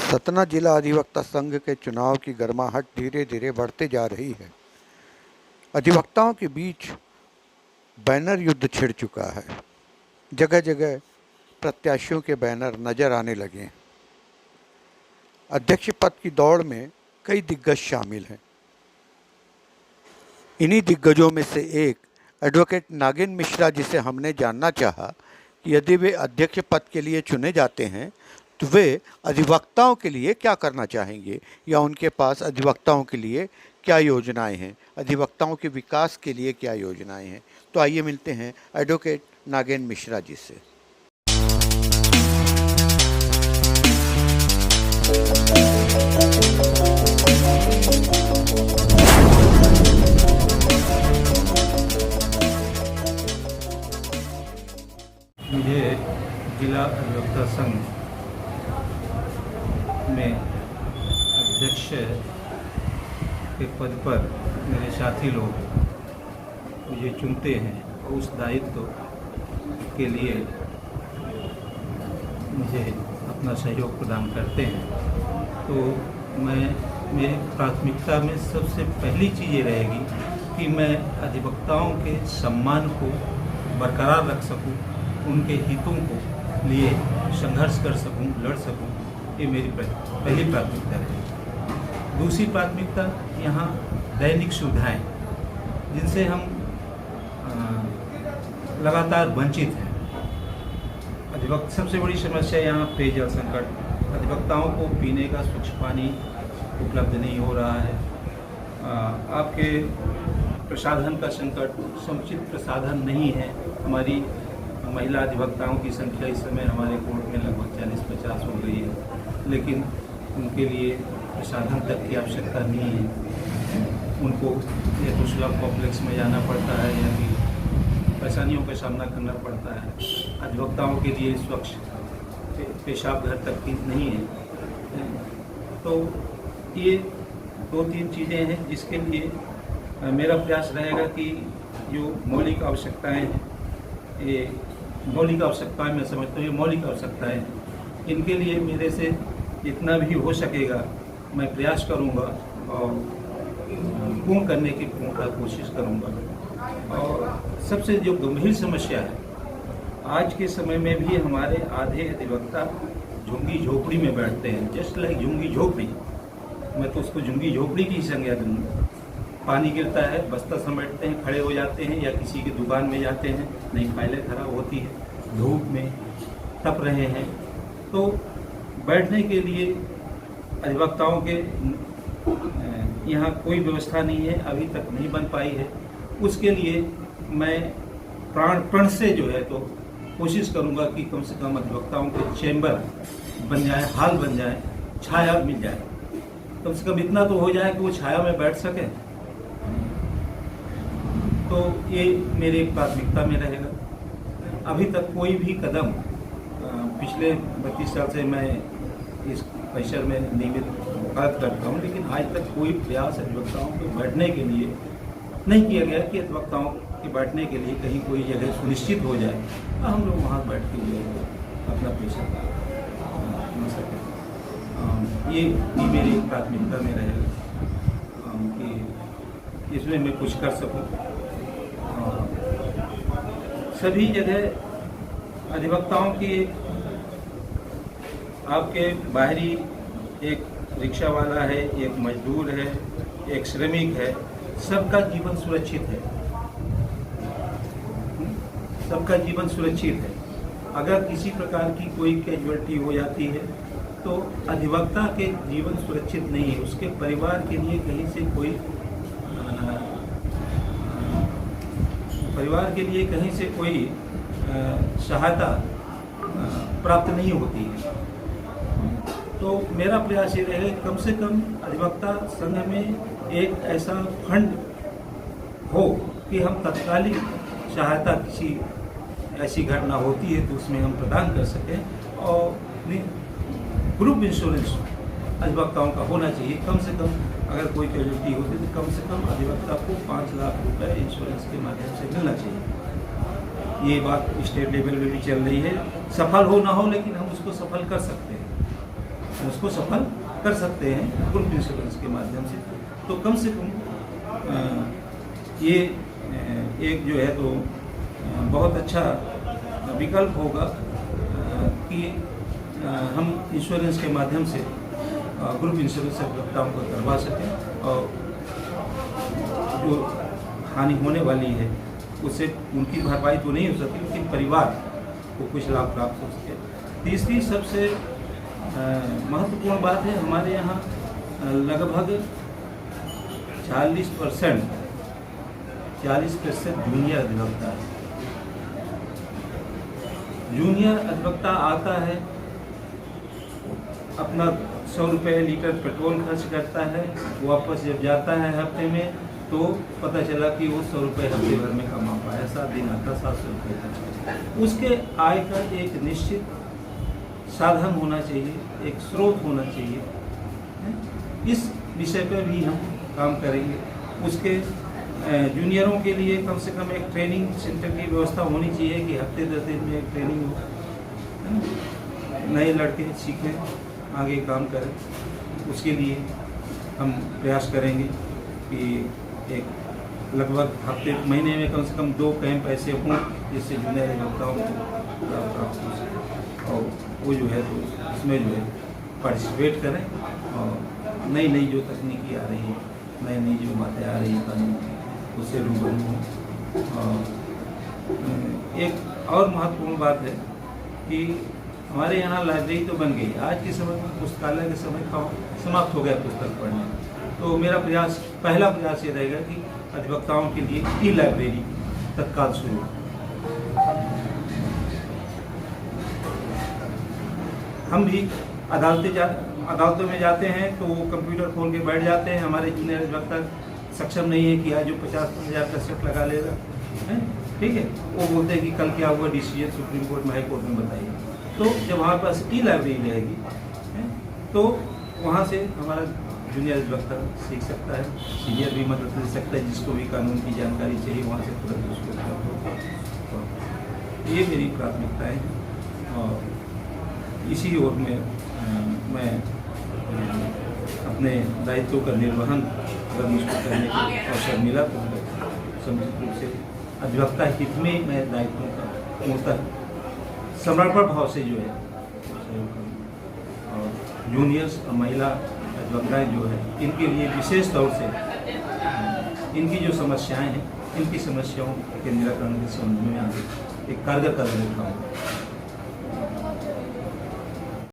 सतना जिला अधिवक्ता संघ के चुनाव की गर्माहट धीरे धीरे बढ़ते जा रही है। अधिवक्ताओं के बीच बैनर युद्ध छिड़ चुका है। जगह जगह प्रत्याशियों के बैनर नजर आने लगे हैं। अध्यक्ष पद की दौड़ में कई दिग्गज शामिल हैं। इन्हीं दिग्गजों में से एक एडवोकेट नागेंद्र मिश्रा, जिसे हमने जानना चाहा कि यदि वे अध्यक्ष पद के लिए चुने जाते हैं तो वे अधिवक्ताओं के लिए क्या करना चाहेंगे या उनके पास अधिवक्ताओं के लिए क्या योजनाएं हैं, अधिवक्ताओं के विकास के लिए क्या योजनाएं हैं। तो आइए मिलते हैं एडवोकेट नागेंद्र मिश्रा जी से। मुझे जिला अधिवक्ता संघ में अध्यक्ष के पद पर मेरे साथी लोग मुझे चुनते हैं और उस दायित्व के लिए मुझे अपना सहयोग प्रदान करते हैं, तो मेरी प्राथमिकता में सबसे पहली चीज़ ये रहेगी कि मैं अधिवक्ताओं के सम्मान को बरकरार रख सकूं, उनके हितों को लिए संघर्ष कर सकूं, लड़ सकूं। ये मेरी पहली प्राथमिकता है। दूसरी प्राथमिकता यहाँ दैनिक सुविधाएं, जिनसे हम लगातार वंचित हैं। सबसे बड़ी समस्या यहाँ पेयजल संकट, अधिवक्ताओं को पीने का स्वच्छ पानी उपलब्ध नहीं हो रहा है। आपके प्रसाधन का संकट, समुचित प्रसाधन नहीं है। हमारी महिला अधिवक्ताओं की संख्या इस समय हमारे कोर्ट में लगभग 40-50 हो गई है, लेकिन उनके लिए प्रसाधन तक की आवश्यकता नहीं है। उनको या तो सुलभ कॉम्प्लेक्स में जाना पड़ता है या फिर परेशानियों का सामना करना पड़ता है। अधिवक्ताओं के लिए स्वच्छ पेशाब घर तक की नहीं है। तो ये 2-3 चीज़ें हैं जिसके लिए मेरा प्रयास रहेगा कि जो मौलिक आवश्यकताएं हैं, ये मौलिक आवश्यकताएं मैं समझता हूँ, ये मौलिक आवश्यकताएं, इनके लिए मेरे से जितना भी हो सकेगा मैं प्रयास करूँगा और पूर्ण करने की पूर्ण कोशिश करूँगा। और सबसे जो गंभीर समस्या है, आज के समय में भी हमारे आधे अधिवक्ता झुग्गी झोपड़ी में बैठते हैं। जस्ट लाइक झुग्गी झोपड़ी, मैं तो उसको झुग्गी झोपड़ी की संज्ञा दूँगा। पानी गिरता है, बस्ता समेटते हैं, खड़े हो जाते हैं या किसी की दुकान में जाते हैं, नई फाइलें खराब होती है, धूप में तप रहे हैं, तो बैठने के लिए अधिवक्ताओं के यहाँ कोई व्यवस्था नहीं है, अभी तक नहीं बन पाई है। उसके लिए मैं प्रण से जो है तो कोशिश करूँगा कि कम से कम अधिवक्ताओं के चैम्बर बन जाए, हॉल बन जाए, छाया मिल जाए। कम से कम इतना तो हो जाए कि वो छाया में बैठ सकें। तो ये मेरी प्राथमिकता में रहेगा। अभी तक कोई भी कदम, पिछले 32 साल से मैं इस परिसर में नियमित वकालत करता हूँ, लेकिन आज तक कोई प्रयास अधिवक्ताओं के बैठने के लिए नहीं किया गया कि अधिवक्ताओं के बैठने के लिए कहीं कोई जगह सुनिश्चित हो जाए तो हम लोग वहाँ बैठ के जो है अपना पेशा कर सकें। ये मेरी प्राथमिकता में रहेगा कि इसमें मैं कुछ कर सकूँ। सभी जगह अधिवक्ताओं की, आपके बाहरी एक रिक्शा वाला है, एक मजदूर है, एक श्रमिक है, सबका जीवन सुरक्षित है। सबका जीवन सुरक्षित है। अगर किसी प्रकार की कोई कैजुअलिटी हो जाती है तो अधिवक्ता के जीवन सुरक्षित नहीं है। उसके परिवार के लिए कहीं से कोई सहायता प्राप्त नहीं होती है। तो मेरा प्रयास ये रहेगा कि कम से कम अधिवक्ता संघ में एक ऐसा फंड हो कि हम तत्कालिक सहायता, किसी ऐसी घटना होती है तो उसमें हम प्रदान कर सकें। और ग्रुप इंश्योरेंस अधिवक्ताओं का होना चाहिए। कम से कम अगर कोई कैजुअलिटी होती है तो कम से कम अधिवक्ता को 5 लाख रुपए इंश्योरेंस के माध्यम से मिलना चाहिए। ये बात स्टेट लेवल पे भी चल रही है। सफल हो ना हो, लेकिन हम उसको सफल कर सकते हैं। उसको सफल कर सकते हैं ग्रुप इंश्योरेंस के माध्यम से। तो कम से कम ये एक जो है तो बहुत अच्छा विकल्प होगा कि हम इंश्योरेंस के माध्यम से ग्रुप इंश्योरेंस अधिवक्ताओं को करवा सकें और जो हानि होने वाली है उससे उनकी भरपाई तो नहीं हो सकती, लेकिन परिवार को कुछ लाभ प्राप्त हो सके। तीसरी सबसे महत्वपूर्ण बात है, हमारे यहाँ लगभग 40% जूनियर अधिवक्ता है। जूनियर अधिवक्ता आता है, अपना 100 रुपये लीटर पेट्रोल खर्च करता है, वापस जब जाता है हफ्ते में तो पता चला कि वो 100 रुपये हफ्ते भर में कमा पाया, 7 दिन आता 700 रुपये खर्च करता। उसके आय का एक निश्चित साधन होना चाहिए, एक स्रोत होना चाहिए। इस विषय पर भी हम काम करेंगे। उसके जूनियरों के लिए कम से कम एक ट्रेनिंग सेंटर की व्यवस्था होनी चाहिए कि हफ्ते 10 दिन में एक ट्रेनिंग हो, है ना? नए लड़के सीखें, आगे काम करें। उसके लिए हम प्रयास करेंगे कि एक लगभग हफ्ते महीने में कम से कम 2 कैंप ऐसे हों जिससे जूनियर अधिवक्ताओं को लाभ प्राप्त हो सके और वो जो है तो इसमें जो है पार्टिसिपेट करें और नई नई जो तकनीकी आ रही है, नई नई जो बातें आ रही हैं कानून उससे रूबरू हों। और एक और महत्वपूर्ण बात है कि हमारे यहाँ लाइब्रेरी तो बन गई, आज के समय में पुस्तकालय के समय का समाप्त हो गया पुस्तक पढ़ना। तो मेरा पहला प्रयास ये रहेगा कि अधिवक्ताओं के लिए ई लाइब्रेरी तत्काल शुरू हो। हम भी अदालतों में जाते हैं तो वो कंप्यूटर खोल के बैठ जाते हैं। हमारे जूनियर अधिवक्ता सक्षम नहीं है कि आज जो 50,000 का सेट लगा लेगा, ठीक है, वो बोलते हैं कि कल क्या हुआ डिसीजन सुप्रीम कोर्ट में, हाई कोर्ट में बताइए। तो जब हमारे पास ई लाइब्रेरी रहेगी तो वहाँ से हमारा जूनियर अधिवक्ता सीख सकता है, सीनियर भी मदद ले सकता है, जिसको भी कानून की जानकारी चाहिए वहाँ से तुरंत उसको प्राप्त होगा। तो ये मेरी प्राथमिकता है और इसी ओर में मैं अपने दायित्व का निर्वहन अगर मुझको करने का अवसर मिला तो समुचित रूप से अधिवक्ता हित में मैं दायित्वों का पूर्णतः समर्पण भाव से जो है सहयोग करूँ। और जूनियर्स और महिला अधिवक्ताएँ जो है इनके लिए विशेष तौर से इनकी जो समस्याएं हैं, इनकी समस्याओं के निराकरण के संबंध में आगे एक कारगर कदम उठाऊँ।